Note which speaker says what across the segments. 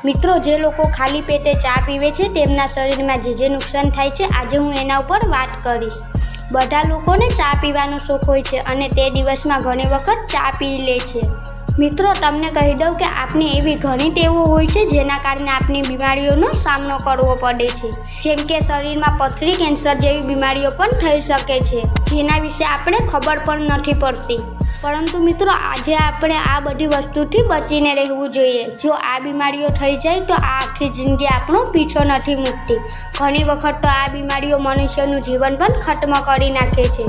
Speaker 1: મિત્રો, જે લોકો ખાલી પેટે ચા પીવે છે તેમના શરીરમાં જે નુકસાન થાય છે આજે હું એના ઉપર વાત કરીશ। બધા લોકોને ચા પીવાનો શોખ હોય છે અને તે દિવસમાં ઘણી વખત ચા પી લે છે। મિત્રો, તમને કહી દઉં કે આપની એવી ઘણી ટેવો હોય છે જેના કારણે આપની બીમારીઓનો સામનો કરવો પડે છે, જેમ કે શરીરમાં પથરી, કેન્સર જેવી બીમારીઓ પણ થઈ શકે છે, જેના વિશે આપણે ખબર પણ નથી પડતી। પરંતુ મિત્રો, આજે આપણે આ બધી વસ્તુથી બચીને રહેવું જોઈએ। જો આ બીમારીઓ થઈ જાય તો આ આખી જિંદગી આપણો પીછો નથી મૂકતી। ઘણી વખત તો આ બીમારીઓ મનુષ્યનું જીવન પણ ખત્મ કરી નાખે છે।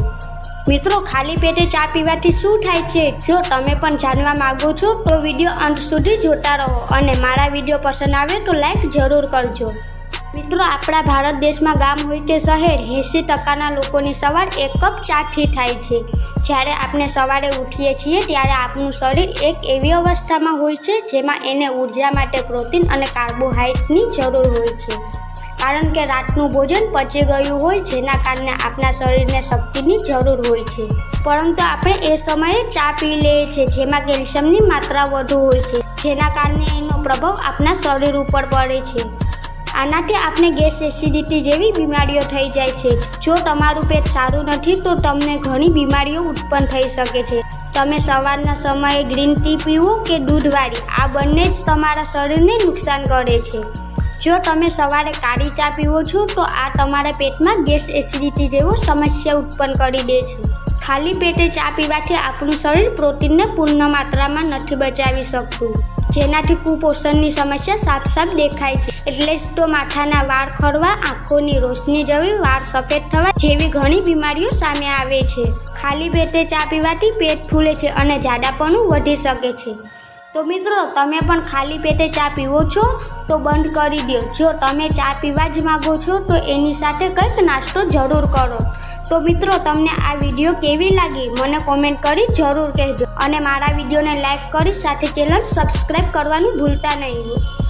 Speaker 1: મિત્રો, ખાલી પેટે ચા પીવાથી શું થાય છે? જો તમે પણ જાણવા માંગો છો તો વિડીયો અંત સુધી જોતા રહો અને મારા વિડીયો પસંદ આવે તો લાઈક જરૂર કરજો। મિત્રો, આપણા ભારત દેશમાં ગામ હોય કે શહેર, 80% લોકોની સવાર 1 કપ ચાથી થાય છે। જ્યારે આપણે સવારે ઉઠીએ છીએ ત્યારે આપણું શરીર એક એવી અવસ્થામાં હોય છે જેમાં એને ઉર્જા માટે પ્રોટીન અને કાર્બોહાઈડ્રેટની જરૂર હોય છે, કારણ કે રાતનું ભોજન પચી ગયું હોય, જેના કારણે આપણા શરીરને શક્તિની જરૂર હોય છે। પરંતુ આપણે એ સમયે ચા પી લઈએ છીએ જેમાં કેલ્શિયમની માત્રા વધુ હોય છે, જેના કારણે એનો પ્રભાવ આપણા શરીર ઉપર પડે છે। આનાથી આપણે ગેસ, એસિડિટી જેવી બીમારીઓ થઈ જાય છે। જો તમારું પેટ સારું નથી તો તમને ઘણી બીમારીઓ ઉત્પન્ન થઈ શકે છે। તમે સવારના સમયે ગ્રીન ટી પીવો કે દૂધવાળી, આ બંને જ તમારા શરીરને નુકસાન કરે છે। જો તમે સવારે કાળી ચા પીવો છો તો આ તમારા પેટમાં ગેસ, એસિડિટી જેવો સમસ્યા ઉત્પન્ન કરી દે છે। ખાલી પેટે ચા પીવાથી આપણું શરીર પ્રોટીનને પૂર્ણ માત્રામાં નથી બચાવી શકતું, જેનાથી કુપોષણની સમસ્યા સાફ દેખાય છે। એટલે જ તો માથાના વાળ ખરવા, આંખોની રોશની જવી, વાળ સફેદ થવા જેવી ઘણી બીમારીઓ સામે આવે છે। ખાલી પેટે ચા પીવાથી પેટ ફૂલે છે અને જાડાપણું વધી શકે છે। તો મિત્રો, તમે પણ ખાલી પેટે ચા પીવો છો તો બંધ કરી દો। જો તમે ચા પીવા જ માગો છો તો એની સાથે કંઈક નાસ્તો જરૂર કરો। તો મિત્રો, તમને આ વિડીયો કેવી લાગી મને કોમેન્ટ કરી જરૂર કહેજો અને મારા વિડીયોને લાઈક કરી સાથે ચેનલ સબસ્ક્રાઈબ કરવાનું ભૂલતા નહીં।